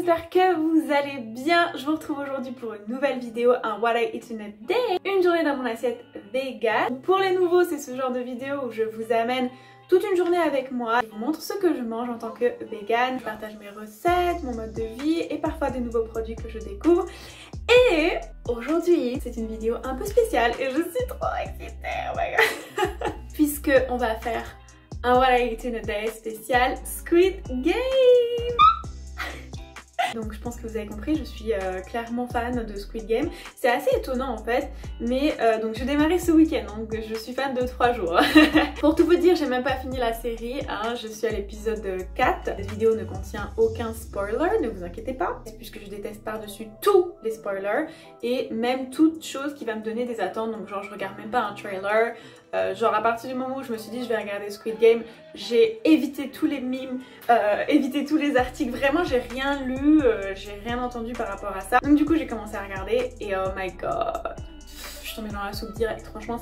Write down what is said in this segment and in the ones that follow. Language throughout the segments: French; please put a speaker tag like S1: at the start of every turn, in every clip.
S1: j'espère que vous allez bien. Je vous retrouve aujourd'hui pour une nouvelle vidéo, un What I Eat in a Day, une journée dans mon assiette vegan. Pour les nouveaux, c'est ce genre de vidéo où je vous amène toute une journée avec moi. Je vous montre ce que je mange en tant que vegan. Je partage mes recettes, mon mode de vie et parfois des nouveaux produits que je découvre. Et aujourd'hui, c'est une vidéo un peu spéciale et je suis trop excitée, oh my god. Puisque on va faire un What I Eat in a Day spécial Squid Game. Donc je pense que vous avez compris, je suis clairement fan de Squid Game. C'est assez étonnant en fait, mais donc j'ai démarré ce week-end, donc je suis fan de 3 jours. Pour tout vous dire, j'ai même pas fini la série, hein, je suis à l'épisode 4. Cette vidéo ne contient aucun spoiler, ne vous inquiétez pas, puisque je déteste par-dessus tous les spoilers et même toute chose qui va me donner des attentes, donc genre je regarde même pas un trailer. Genre à partir du moment où je me suis dit je vais regarder Squid Game, j'ai évité tous les memes, évité tous les articles, vraiment j'ai rien lu, j'ai rien entendu par rapport à ça. Donc du coup j'ai commencé à regarder et oh my god, je suis tombée dans la soupe direct, franchement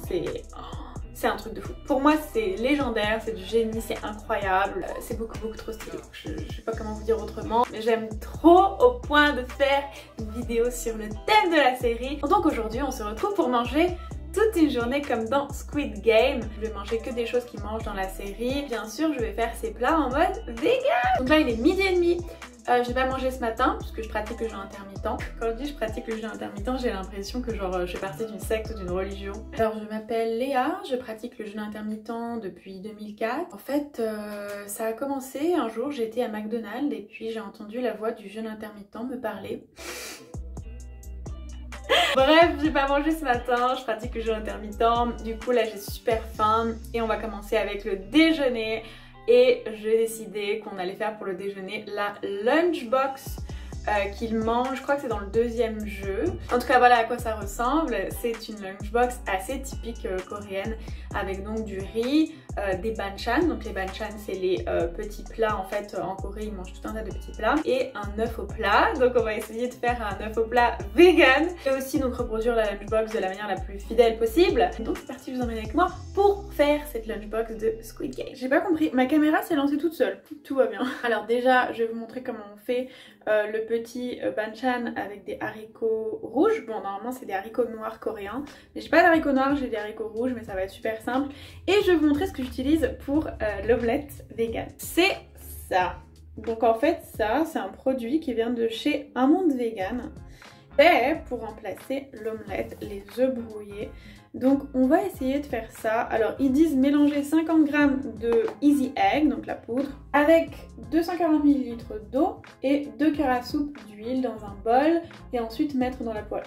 S1: c'est un truc de fou. Pour moi c'est légendaire, c'est du génie, c'est incroyable, c'est beaucoup trop stylé. Je sais pas comment vous dire autrement, mais j'aime trop au point de faire une vidéo sur le thème de la série. Donc aujourd'hui on se retrouve pour manger toute une journée comme dans Squid Game. Je vais manger que des choses qu'ils mangent dans la série. Bien sûr, je vais faire ces plats en mode vegan. Donc là, il est 12h30. Je n'ai pas mangé ce matin puisque je pratique le jeûne intermittent. Quand je dis je pratique le jeûne intermittent, j'ai l'impression que genre je fais partie d'une secte ou d'une religion. Alors je m'appelle Léa, je pratique le jeûne intermittent depuis 2004. En fait, ça a commencé un jour, j'étais à McDonald's et puis j'ai entendu la voix du jeûne intermittent me parler. Bref, j'ai pas mangé ce matin, je pratique le jeûne intermittent, du coup là j'ai super faim et on va commencer avec le déjeuner et j'ai décidé qu'on allait faire pour le déjeuner la lunchbox qu'il mange, je crois que c'est dans le deuxième jeu. En tout cas voilà à quoi ça ressemble, c'est une lunchbox assez typique coréenne avec donc du riz, des banchan, donc les banchan c'est les petits plats en fait en Corée ils mangent tout un tas de petits plats et un œuf au plat, donc on va essayer de faire un œuf au plat vegan et aussi donc reproduire la lunchbox de la manière la plus fidèle possible. Donc c'est parti, je vous emmène avec moi pour faire cette lunchbox de Squid Game. J'ai pas compris, ma caméra s'est lancée toute seule, tout va bien. Alors déjà je vais vous montrer comment on fait le petit banchan avec des haricots rouges. Bon normalement c'est des haricots noirs coréens, mais j'ai pas d'haricots noirs, j'ai des haricots rouges, mais ça va être super simple. Et je vais vous montrer ce que j'utilise pour l'omelette vegan. C'est ça. Donc en fait ça c'est un produit qui vient de chez Un Monde Vegan, fait pour remplacer l'omelette, les œufs brouillés. Donc on va essayer de faire ça. Alors ils disent mélanger 50 g de Easy Egg, donc la poudre, avec 240 ml d'eau et 2 cuillères à soupe d'huile dans un bol et ensuite mettre dans la poêle.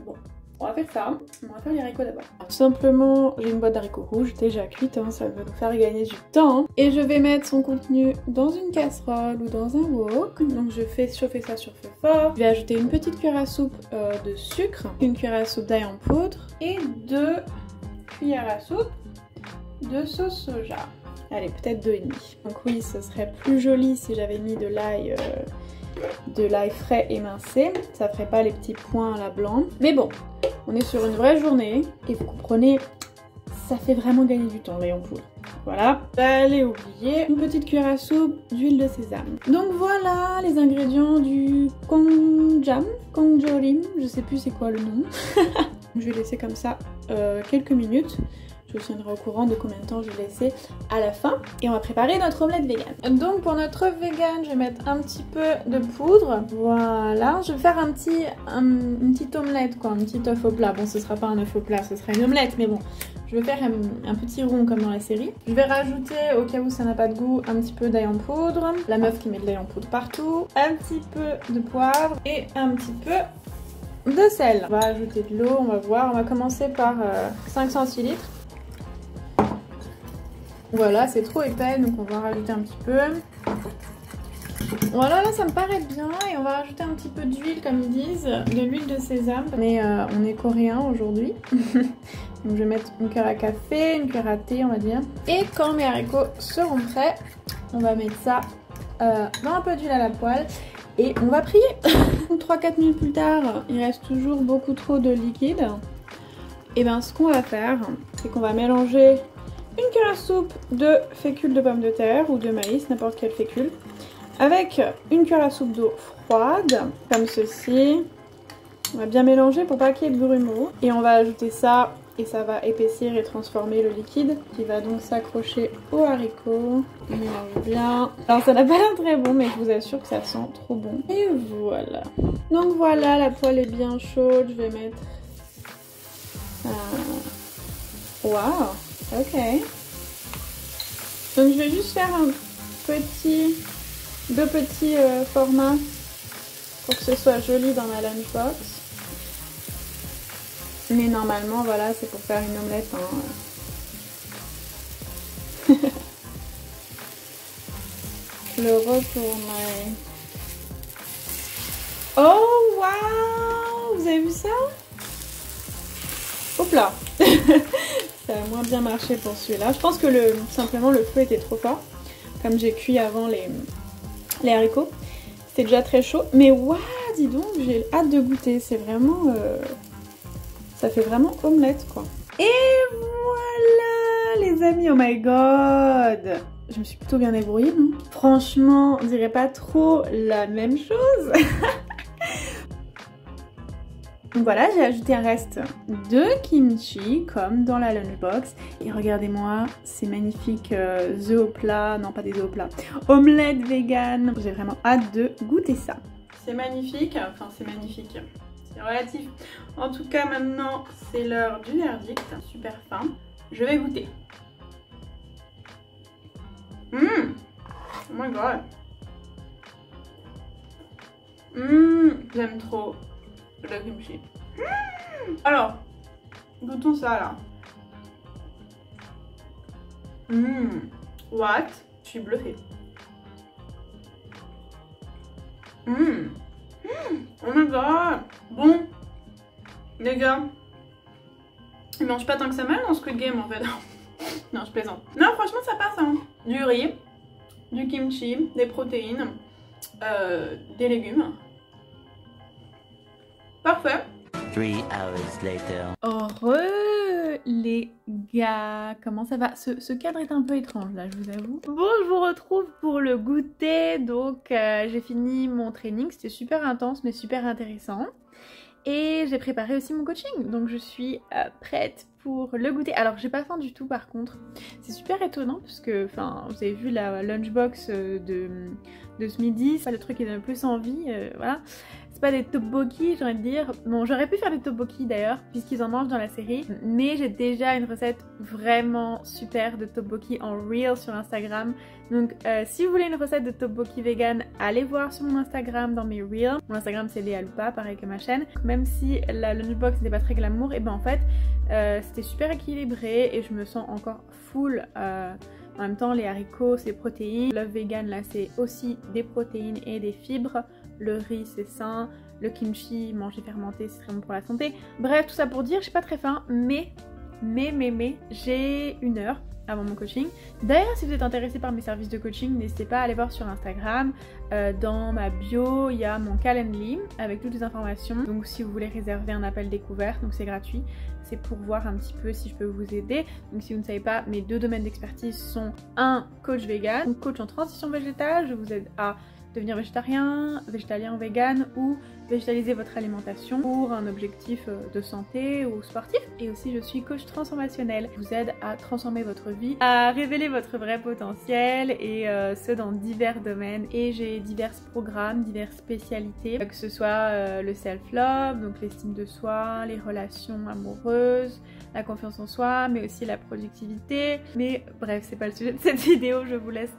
S1: Bon, on va faire ça. On va faire les haricots d'abord. Tout simplement, j'ai une boîte d'haricots rouges déjà cuite, hein, ça va nous faire gagner du temps. Et je vais mettre son contenu dans une casserole ou dans un wok. Donc je fais chauffer ça sur feu fort. Je vais ajouter une petite cuillère à soupe de sucre, une cuillère à soupe d'ail en poudre et 2 cuillères à soupe de sauce soja. Allez, peut-être 2,5. Donc oui, ce serait plus joli si j'avais mis de l'ail frais émincé, ça ferait pas les petits points à la blanc. Mais bon, on est sur une vraie journée et vous comprenez, ça fait vraiment gagner du temps l'ail en poudre. Voilà, allez oublier une petite cuillère à soupe d'huile de sésame. Donc voilà les ingrédients du kongjam, je sais plus c'est quoi le nom. Je vais laisser comme ça quelques minutes. Je vous tiendrai au courant de combien de temps je vais laisser à la fin. Et on va préparer notre omelette vegan. Donc pour notre œuf vegan, je vais mettre un petit peu de poudre. Voilà, je vais faire une petite omelette quoi, un petit œuf au plat. Bon, ce sera pas un œuf au plat, ce sera une omelette, mais bon. Je vais faire un petit rond comme dans la série. Je vais rajouter, au cas où ça n'a pas de goût, un petit peu d'ail en poudre. La meuf qui met de l'ail en poudre partout. Un petit peu de poivre et un petit peu de sel. On va ajouter de l'eau, on va voir. On va commencer par 5 centilitres. Voilà, c'est trop épais, donc on va rajouter un petit peu. Voilà, là ça me paraît bien. Et on va rajouter un petit peu d'huile, comme ils disent, de l'huile de sésame. Mais on est coréen aujourd'hui. Donc je vais mettre une cuillère à café, une cuillère à thé, on va dire. Et quand mes haricots seront prêts, on va mettre ça dans un peu d'huile à la poêle. Et on va prier. 3-4 minutes plus tard, il reste toujours beaucoup trop de liquide. Et bien ce qu'on va faire, c'est qu'on va mélanger une cuillère à soupe de fécule de pommes de terre ou de maïs, n'importe quel fécule, avec une cuillère à soupe d'eau froide, comme ceci. On va bien mélanger pour pas qu'il y ait de grumeaux. Et on va ajouter ça et ça va épaissir et transformer le liquide qui va donc s'accrocher aux haricots. On mélange bien. Alors ça n'a pas l'air très bon mais je vous assure que ça sent trop bon. Et voilà. Donc voilà, la poêle est bien chaude. Je vais mettre... Waouh, ok. Donc je vais juste faire deux petits formats pour que ce soit joli dans ma lunchbox. Mais normalement, voilà, c'est pour faire une omelette. Hein. Le retourner. Oh, waouh! Vous avez vu ça? Hop là! Ça a moins bien marché pour celui-là. Je pense que simplement le feu était trop fort. Comme j'ai cuit avant les haricots. C'était déjà très chaud. Mais waouh, dis donc, j'ai hâte de goûter. C'est vraiment... Ça fait vraiment omelette quoi. Et voilà les amis, oh my god! Je me suis plutôt bien débrouillée, non? Franchement, on dirait pas trop la même chose. Donc voilà, j'ai ajouté un reste de kimchi comme dans la lunchbox. Et regardez-moi, c'est magnifique œufs au plat, non pas des œufs au plat, omelette vegan. J'ai vraiment hâte de goûter ça. C'est magnifique, enfin c'est magnifique. Relatif. En tout cas maintenant c'est l'heure du verdict, super fin. Je vais goûter. Oh my god. J'aime trop le kimchi. Alors, goûtons ça là. What? Je suis bluffée. Oh my god. Bon, les gars, ils mangent pas tant que ça mal dans Squid Game en fait. Non, je plaisante. Non, franchement ça passe hein. Du riz, du kimchi, des protéines, des légumes. Parfait.
S2: 3 hours later.
S1: Heureux les gars, comment ça va? Ce cadre est un peu étrange là, je vous avoue. Bon, je vous retrouve pour le goûter. Donc j'ai fini mon training, c'était super intense mais super intéressant. Et j'ai préparé aussi mon coaching, donc je suis prête pour le goûter. Alors j'ai pas faim du tout par contre, c'est super étonnant parce que, enfin, vous avez vu la lunchbox de ce midi, c'est le truc qui donne le plus envie, voilà. C'est pas des tteokbokki, j'ai envie de dire. Bon, j'aurais pu faire des tteokbokki d'ailleurs, puisqu'ils en mangent dans la série. Mais j'ai déjà une recette vraiment super de tteokbokki en reel sur Instagram. Donc si vous voulez une recette de tteokbokki vegan, allez voir sur mon Instagram dans mes reels. Mon Instagram c'est Léa Lupa, pareil que ma chaîne. Même si la lunchbox n'était pas très glamour, et ben en fait c'était super équilibré et je me sens encore full. En même temps, les haricots, c'est protéines. L'œuf vegan, là, c'est aussi des protéines et des fibres. Le riz, c'est sain. Le kimchi, manger fermenté, c'est très bon pour la santé. Bref, tout ça pour dire, j'ai pas très faim, mais j'ai 1 heure avant mon coaching. D'ailleurs, si vous êtes intéressé par mes services de coaching, n'hésitez pas à aller voir sur Instagram. Dans ma bio, il y a mon Calendly avec toutes les informations. Donc si vous voulez réserver un appel découverte, donc c'est gratuit. C'est pour voir un petit peu si je peux vous aider. Donc si vous ne savez pas, mes 2 domaines d'expertise sont un coach vegan, coach en transition végétale. Je vous aide à devenir végétarien, végétalien ou vegan, ou végétaliser votre alimentation pour un objectif de santé ou sportif. Et aussi je suis coach transformationnel. Je vous aide à transformer votre vie, à révéler votre vrai potentiel, et ce dans divers domaines. Et j'ai divers programmes, diverses spécialités, que ce soit le self-love, donc l'estime de soi, les relations amoureuses, la confiance en soi, mais aussi la productivité. Mais bref, c'est pas le sujet de cette vidéo, je vous laisse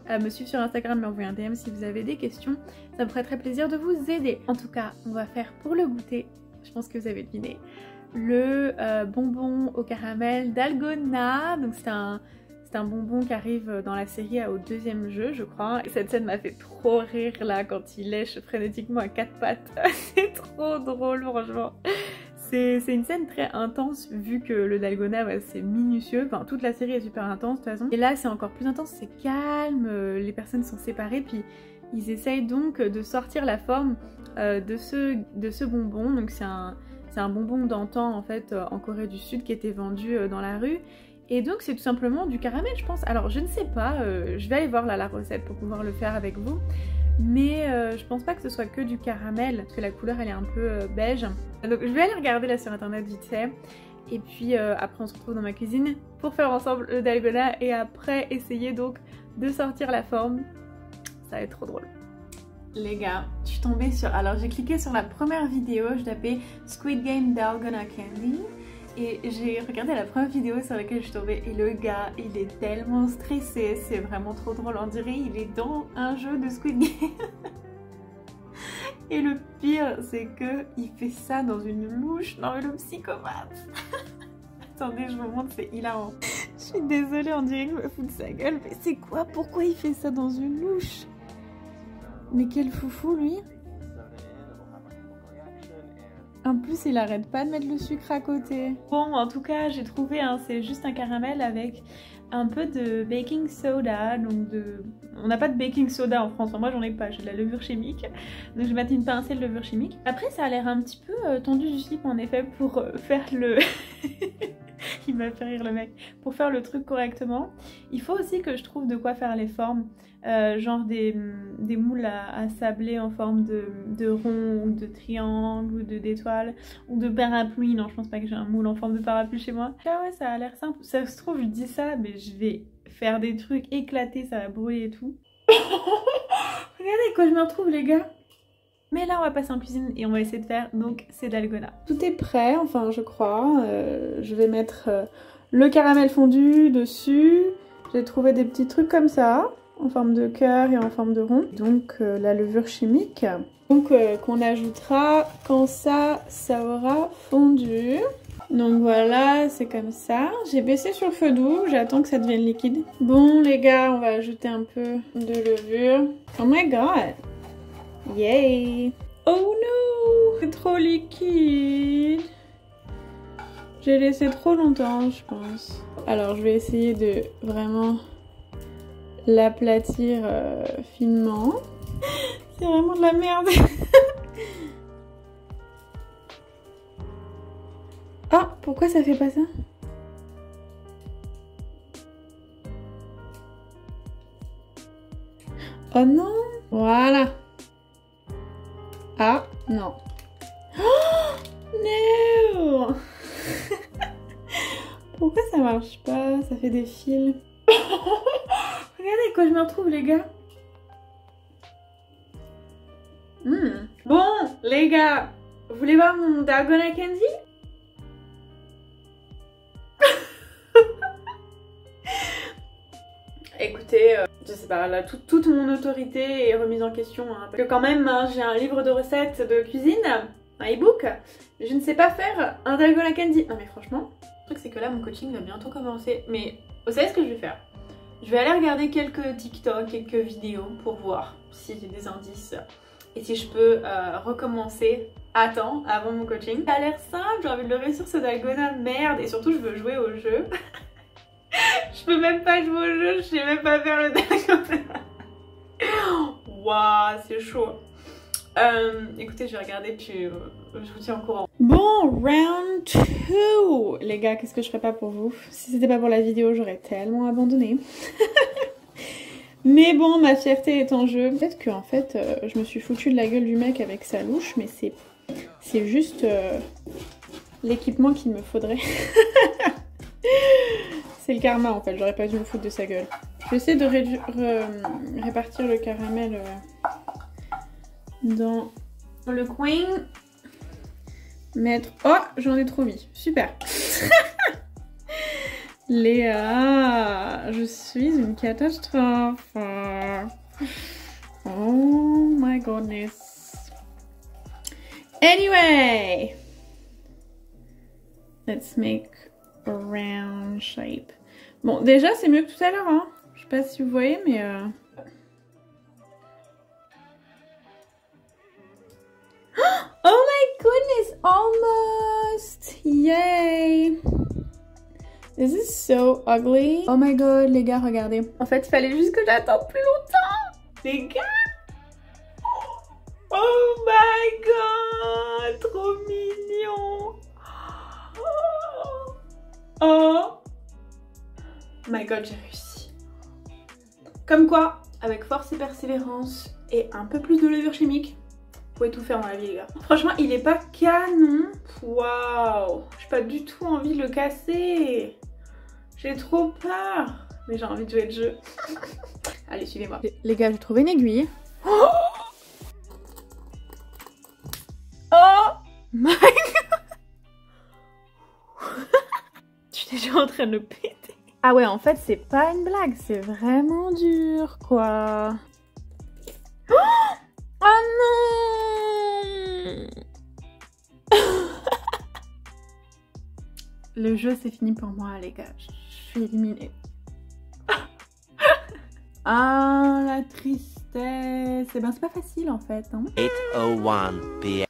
S1: me suivre sur Instagram, m'envoyer un DM si vous avez des questions. Ça me ferait très plaisir de vous aider. En tout cas, on va faire pour le goûter, je pense que vous avez deviné, le bonbon au caramel d'Algona. Donc c'est un bonbon qui arrive dans la série au 2e jeu, je crois. Et cette scène m'a fait trop rire là quand il lèche frénétiquement à 4 pattes. C'est trop drôle, franchement. C'est une scène très intense vu que le dalgona, ouais, c'est minutieux. Enfin, toute la série est super intense de toute façon. Et là, c'est encore plus intense, c'est calme, les personnes sont séparées, puis ils essayent donc de sortir la forme de ce bonbon. Donc c'est un bonbon d'antan en fait en Corée du Sud qui était vendu dans la rue. Et donc c'est tout simplement du caramel je pense. Alors je ne sais pas, je vais aller voir là la recette pour pouvoir le faire avec vous. Mais je pense pas que ce soit que du caramel, parce que la couleur elle est un peu beige. Donc je vais aller regarder là sur internet vite fait. Et puis après on se retrouve dans ma cuisine pour faire ensemble le dalgona et après essayer donc de sortir la forme. Ça va être trop drôle. Les gars, je suis tombée sur... Alors j'ai cliqué sur la première vidéo, je tapais Squid Game Dalgona Candy. Et j'ai regardé la première vidéo sur laquelle je suis tombée et le gars il est tellement stressé, c'est vraiment trop drôle, on dirait il est dans un jeu de Squid Game. Et le pire c'est que il fait ça dans une louche, non mais le psychopathe. Attendez je vous montre, c'est hilarant. Je suis désolée, on dirait que je me fous de sa gueule, mais c'est quoi? Pourquoi il fait ça dans une louche? Mais quel foufou lui. En plus, il arrête pas de mettre le sucre à côté. Bon, en tout cas, j'ai trouvé, hein, c'est juste un caramel avec un peu de baking soda. Donc on n'a pas de baking soda en France, enfin, moi j'en ai pas, j'ai de la levure chimique. Donc je vais mettre une pincée de levure chimique. Après, ça a l'air un petit peu tendu du slip en effet pour faire le... Il m'a fait rire le mec. Pour faire le truc correctement, il faut aussi que je trouve de quoi faire les formes. Genre des moules à sabler en forme de rond ou de triangle ou d'étoile ou de parapluie. Non, je pense pas que j'ai un moule en forme de parapluie chez moi. Ah ouais, ça a l'air simple. Ça se trouve, je dis ça, mais je vais faire des trucs éclatés, ça va brûler et tout. Regardez quoi je me retrouve les gars. Mais là on va passer en cuisine et on va essayer de faire donc ces dalgona. Tout est prêt, enfin je crois. Je vais mettre le caramel fondu dessus. J'ai trouvé des petits trucs comme ça, en forme de cœur et en forme de rond. Donc la levure chimique. Donc qu'on ajoutera quand ça aura fondu. Donc voilà, c'est comme ça. J'ai baissé sur le feu doux, j'attends que ça devienne liquide. Bon les gars, on va ajouter un peu de levure. Oh my god! Yay! Oh no! C'est trop liquide. J'ai laissé trop longtemps, je pense. Alors je vais essayer de vraiment l'aplatir finement. C'est vraiment de la merde. Oh, pourquoi ça fait pas ça? Oh non! Voilà. Ah, non. Oh, non. Pourquoi ça marche pas? Ça fait des fils. Regardez quoi je me retrouve les gars. Bon, les gars, vous voulez voir mon dalgona candy? Écoutez, je sais pas, là toute mon autorité est remise en question. Hein, parce que quand même, hein, j'ai un livre de recettes de cuisine, un e-book. Je ne sais pas faire un dalgona candy. Non mais franchement, le truc c'est que là mon coaching va bientôt commencer. Mais vous savez ce que je vais faire? Je vais aller regarder quelques TikTok, quelques vidéos pour voir si j'ai des indices. Et si je peux recommencer à temps avant mon coaching. Ça a l'air simple, j'ai envie de le réussir ce dalgona, merde. Et surtout je veux jouer au jeu. Je peux même pas jouer au jeu, je sais même pas faire le dalgona. Waouh, c'est chaud. Écoutez, je vais regarder puis je vous tiens au courant. Bon, round 2. Les gars, qu'est-ce que je ferais pas pour vous? Si c'était pas pour la vidéo, j'aurais tellement abandonné. Mais bon, ma fierté est en jeu. Peut-être que en fait, je me suis foutu de la gueule du mec avec sa louche, mais c'est juste l'équipement qu'il me faudrait. C'est le karma en fait, j'aurais pas dû me foutre de sa gueule. Je vais essayer de répartir le caramel dans le coin. Mettre... Oh, j'en ai trop mis. Super. Léa, je suis une catastrophe. Oh my goodness. Anyway, let's make a round shape. Bon, déjà c'est mieux que tout à l'heure, hein. Je sais pas si vous voyez, mais oh my goodness, almost! Yay! This is so ugly. Oh my god, les gars, regardez. En fait, il fallait juste que j'attende plus longtemps. Les gars! Oh my god! Trop mignon! Oh My god, j'ai réussi. Comme quoi, avec force et persévérance et un peu plus de levure chimique, vous pouvez tout faire dans la vie les gars. Franchement, il est pas canon. Waouh, j'ai pas du tout envie de le casser. J'ai trop peur. Mais j'ai envie de jouer le jeu. Allez, suivez-moi. Les gars, j'ai trouvé une aiguille. Oh, oh my god. Je suis déjà en train de le péter. Ah ouais, en fait, c'est pas une blague. C'est vraiment dur, quoi. Oh non. Le jeu, c'est fini pour moi, les gars. Je suis éliminée. Ah, la tristesse. Eh ben, c'est pas facile, en fait. Hein.
S2: 8:01 p.m.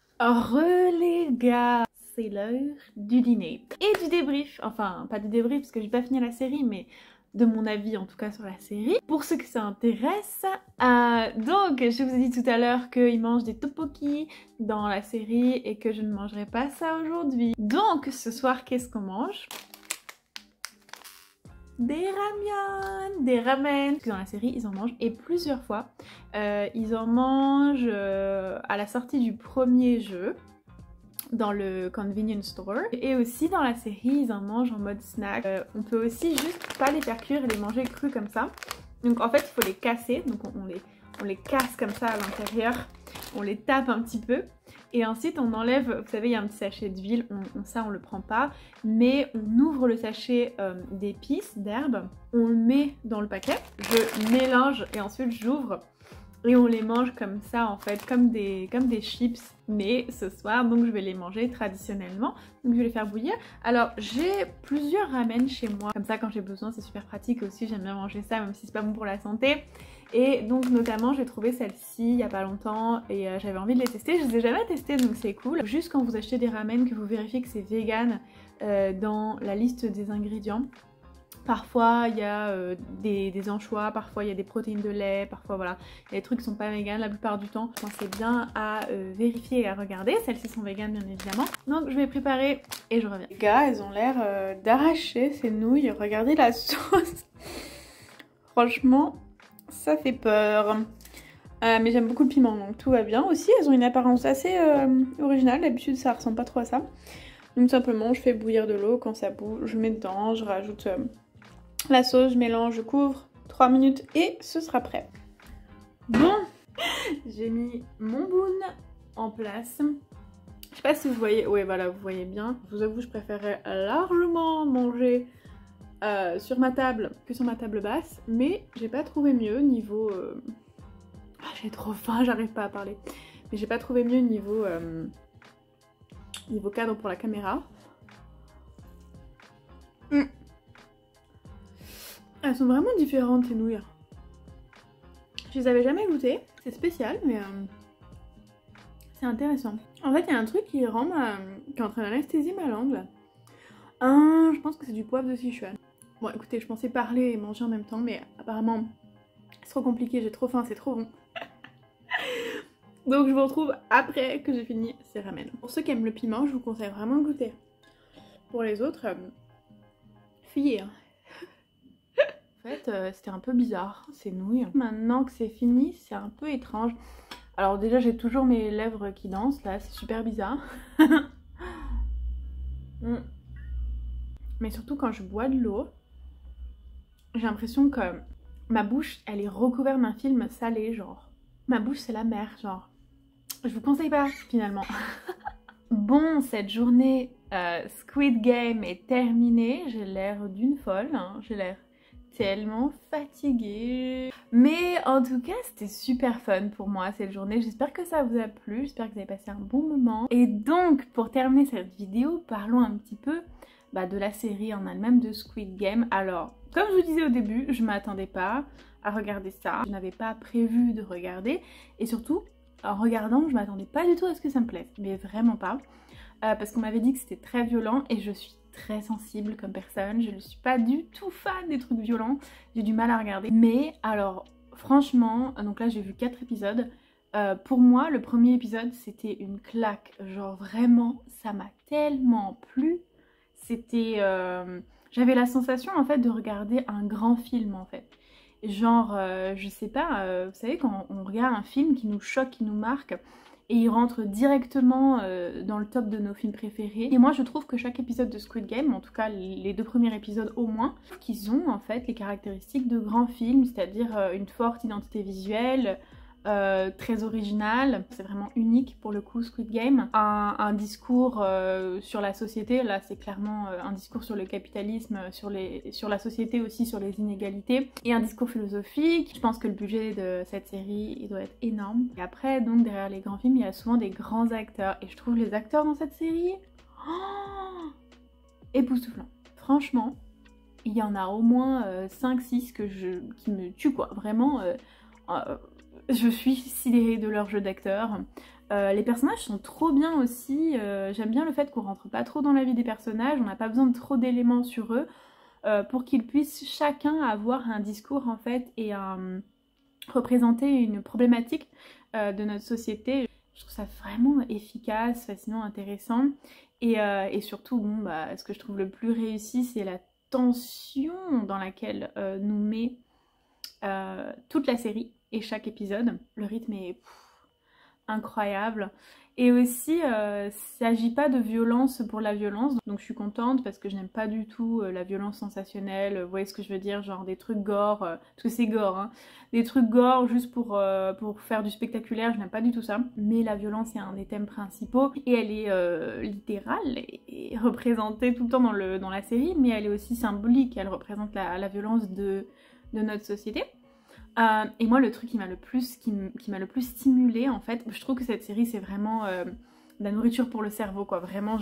S1: Les gars, c'est l'heure du dîner. Et du débrief. Enfin, pas du débrief, parce que j'ai pas fini la série, mais de mon avis, en tout cas, sur la série. Pour ceux que ça intéresse. Donc, je vous ai dit tout à l'heure qu'ils mangent des tteokbokki dans la série et que je ne mangerai pas ça aujourd'hui. Donc, ce soir, qu'est-ce qu'on mange ? Des ramyeon, des ramen. Dans la série, ils en mangent et plusieurs fois. Ils en mangent à la sortie du premier jeu, dans le convenience store. Et aussi dans la série, ils en mangent en mode snack. On peut aussi juste pas les faire cuire et les manger crus comme ça. Donc en fait, il faut les casser. Donc on les casse comme ça à l'intérieur. On les tape un petit peu. Et ensuite on enlève, vous savez il y a un petit sachet d'huile, ça on le prend pas, mais on ouvre le sachet d'épices, d'herbes, on le met dans le paquet, je mélange et ensuite j'ouvre et on les mange comme ça en fait, comme des chips, mais ce soir donc je vais les manger traditionnellement, donc je vais les faire bouillir. Alors j'ai plusieurs ramen chez moi, comme ça quand j'ai besoin c'est super pratique aussi, j'aime bien manger ça même si c'est pas bon pour la santé. Et donc notamment j'ai trouvé celle-ci il y a pas longtemps et j'avais envie de les tester, je les ai jamais testées donc c'est cool. Juste quand vous achetez des ramen que vous vérifiez que c'est vegan dans la liste des ingrédients. Parfois il y a des anchois, parfois il y a des protéines de lait, parfois voilà, il y a des trucs qui sont pas vegan la plupart du temps. Pensez bien à vérifier et à regarder, celles-ci sont vegan bien évidemment. Donc je vais préparer et je reviens. Les gars, elles ont l'air d'arracher ces nouilles, regardez la sauce. Franchement, ça fait peur. Mais j'aime beaucoup le piment donc tout va bien. Aussi elles ont une apparence assez originale, d'habitude ça ressemble pas trop à ça. Donc simplement je fais bouillir de l'eau, quand ça bouille je mets dedans, je rajoute la sauce, je mélange, je couvre, 3 minutes et ce sera prêt. Bon, j'ai mis mon boon en place. Je sais pas si vous voyez, ouais voilà vous voyez bien. Je vous avoue je préférerais largement manger sur ma table que sur ma table basse, mais j'ai pas trouvé mieux niveau j'ai trop faim, j'arrive pas à parler, mais j'ai pas trouvé mieux niveau niveau cadre pour la caméra. Elles sont vraiment différentes ces nouilles, je les avais jamais goûtées, c'est spécial mais c'est intéressant. En fait il y a un truc qui rend qui est en train d'anesthésier ma langue là. Je pense que c'est du poivre de Sichuan. Bon écoutez, je pensais parler et manger en même temps, mais apparemment c'est trop compliqué, j'ai trop faim, c'est trop bon. Donc je vous retrouve après que j'ai fini ces ramen. Pour ceux qui aiment le piment, je vous conseille vraiment de goûter. Pour les autres, fuyez. En fait, c'était un peu bizarre ces nouilles. Maintenant que c'est fini, c'est un peu étrange. Alors déjà j'ai toujours mes lèvres qui dansent là, c'est super bizarre. Mais surtout quand je bois de l'eau, j'ai l'impression que ma bouche elle est recouverte d'un film salé genre. Ma bouche c'est la mer genre. Je vous conseille pas finalement. Bon, cette journée Squid Game est terminée. J'ai l'air d'une folle, hein. J'ai l'air tellement fatiguée. Mais en tout cas c'était super fun pour moi cette journée. J'espère que ça vous a plu, j'espère que vous avez passé un bon moment. Et donc pour terminer cette vidéo, parlons un petit peu de la série en elle-même de Squid Game. Alors, comme je vous disais au début, je m'attendais pas à regarder ça. Je n'avais pas prévu de regarder. Et surtout, en regardant, je m'attendais pas du tout à ce que ça me plaise. Mais vraiment pas. Parce qu'on m'avait dit que c'était très violent et je suis très sensible comme personne. Je ne suis pas du tout fan des trucs violents. J'ai du mal à regarder. Mais alors, franchement, donc là j'ai vu 4 épisodes. Pour moi, le premier épisode, c'était une claque. Genre vraiment, ça m'a tellement plu. C'était J'avais la sensation en fait de regarder un grand film en fait. Genre, je sais pas, vous savez quand on regarde un film qui nous choque, qui nous marque, et il rentre directement dans le top de nos films préférés. Et moi je trouve que chaque épisode de Squid Game, en tout cas les 2 premiers épisodes au moins, qu'ils ont en fait les caractéristiques de grands films, c'est-à-dire une forte identité visuelle, très original, c'est vraiment unique pour le coup Squid Game. Un discours sur la société, là c'est clairement un discours sur le capitalisme, sur la société aussi, sur les inégalités, et un discours philosophique. Je pense que le budget de cette série il doit être énorme. Et après donc derrière les grands films il y a souvent des grands acteurs, et je trouve les acteurs dans cette série époustouflants. Franchement, il y en a au moins 5-6 qui me tuent quoi, vraiment. Je suis sidérée de leur jeu d'acteur. Les personnages sont trop bien aussi. J'aime bien le fait qu'on rentre pas trop dans la vie des personnages. On n'a pas besoin de trop d'éléments sur eux pour qu'ils puissent chacun avoir un discours en fait et représenter une problématique de notre société. Je trouve ça vraiment efficace, fascinant, intéressant. Et surtout, bon, bah, ce que je trouve le plus réussi, c'est la tension dans laquelle nous met toute la série. Et chaque épisode, le rythme est incroyable. Et aussi, il s'agit pas de violence pour la violence, donc je suis contente parce que je n'aime pas du tout la violence sensationnelle, vous voyez ce que je veux dire, genre des trucs gore, parce que c'est gore, hein, des trucs gore juste pour faire du spectaculaire, je n'aime pas du tout ça. Mais la violence est un des thèmes principaux, et elle est littérale et représentée tout le temps dans la série, mais elle est aussi symbolique, elle représente la violence de notre société. Et moi le truc qui m'a le plus stimulée en fait, je trouve que cette série c'est vraiment de la nourriture pour le cerveau quoi, vraiment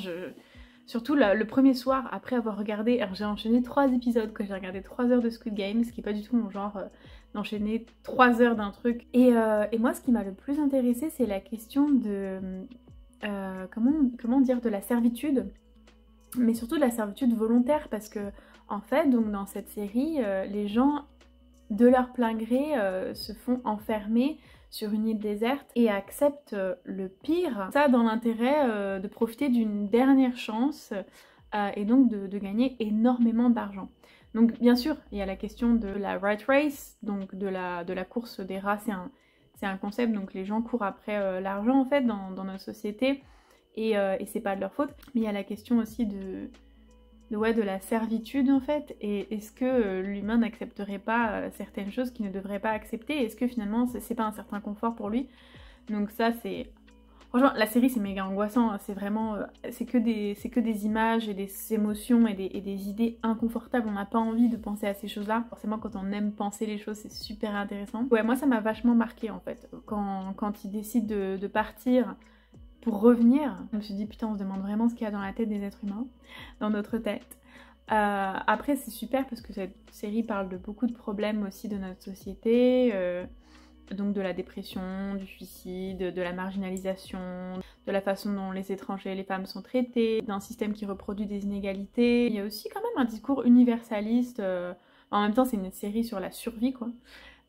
S1: surtout le premier soir après avoir regardé, alors j'ai enchaîné 3 épisodes quoi, j'ai regardé 3 heures de Squid Game, ce qui est pas du tout mon genre d'enchaîner 3 heures d'un truc. Et moi ce qui m'a le plus intéressée c'est la question de, comment dire, de la servitude, mais surtout de la servitude volontaire, parce que en fait donc dans cette série les gens de leur plein gré se font enfermer sur une île déserte et acceptent le pire. Ça dans l'intérêt de profiter d'une dernière chance et donc de gagner énormément d'argent. Donc bien sûr, il y a la question de la rat race, donc de la course des rats, c'est un concept, donc les gens courent après l'argent en fait dans notre société et c'est pas de leur faute. Mais il y a la question aussi de la servitude en fait, et est-ce que l'humain n'accepterait pas certaines choses qu'il ne devrait pas accepter, est-ce que finalement c'est pas un certain confort pour lui. Donc ça c'est... Franchement la série c'est méga angoissant, hein. C'est vraiment... c'est que des images et des émotions et des idées inconfortables, on n'a pas envie de penser à ces choses là. Forcément quand on aime penser les choses c'est super intéressant. Ouais moi ça m'a vachement marqué en fait, quand il décide de partir pour revenir, je me suis dit putain on se demande vraiment ce qu'il y a dans la tête des êtres humains, dans notre tête. Après c'est super parce que cette série parle de beaucoup de problèmes aussi de notre société, donc de la dépression, du suicide, de la marginalisation, de la façon dont les étrangers et les femmes sont traités, d'un système qui reproduit des inégalités. Il y a aussi quand même un discours universaliste, en même temps c'est une série sur la survie quoi.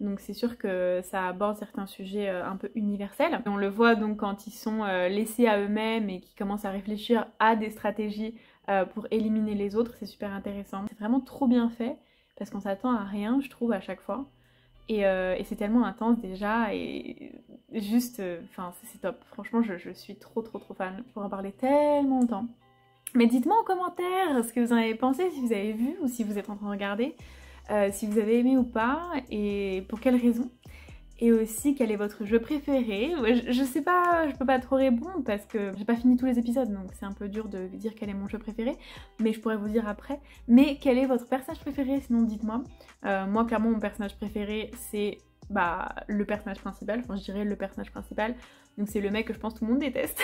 S1: Donc c'est sûr que ça aborde certains sujets un peu universels. On le voit donc quand ils sont laissés à eux-mêmes et qu'ils commencent à réfléchir à des stratégies pour éliminer les autres, c'est super intéressant. C'est vraiment trop bien fait parce qu'on s'attend à rien je trouve à chaque fois. Et c'est tellement intense déjà et juste, enfin c'est top. Franchement je suis trop fan, je pourrais en parler tellement longtemps. Mais dites-moi en commentaire ce que vous en avez pensé, si vous avez vu ou si vous êtes en train de regarder. Si vous avez aimé ou pas, et pour quelles raisons. Et aussi quel est votre jeu préféré. Je sais pas, je peux pas trop répondre parce que j'ai pas fini tous les épisodes, donc c'est un peu dur de dire quel est mon jeu préféré, mais je pourrais vous dire après. Mais quel est votre personnage préféré, sinon dites-moi. Moi clairement mon personnage préféré c'est le personnage principal, enfin je dirais le personnage principal, donc c'est le mec que je pense tout le monde déteste.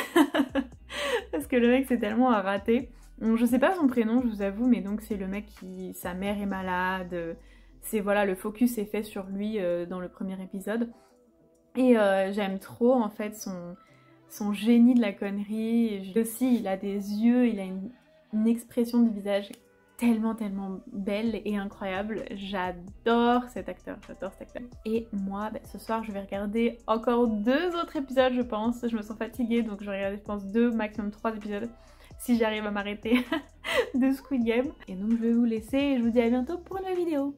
S1: Parce que le mec c'est tellement un raté. Donc, je sais pas son prénom je vous avoue, mais donc c'est le mec qui... sa mère est malade, c'est voilà, le focus est fait sur lui dans le premier épisode. Et j'aime trop en fait son génie de la connerie. Aussi il a des yeux, il a une expression du visage tellement belle et incroyable. J'adore cet acteur, Et moi ce soir je vais regarder encore 2 autres épisodes je pense. Je me sens fatiguée donc je vais regarder je pense 2 maximum 3 épisodes. si j'arrive à m'arrêter de Squid Game. Et donc je vais vous laisser et je vous dis à bientôt pour une nouvelle vidéo.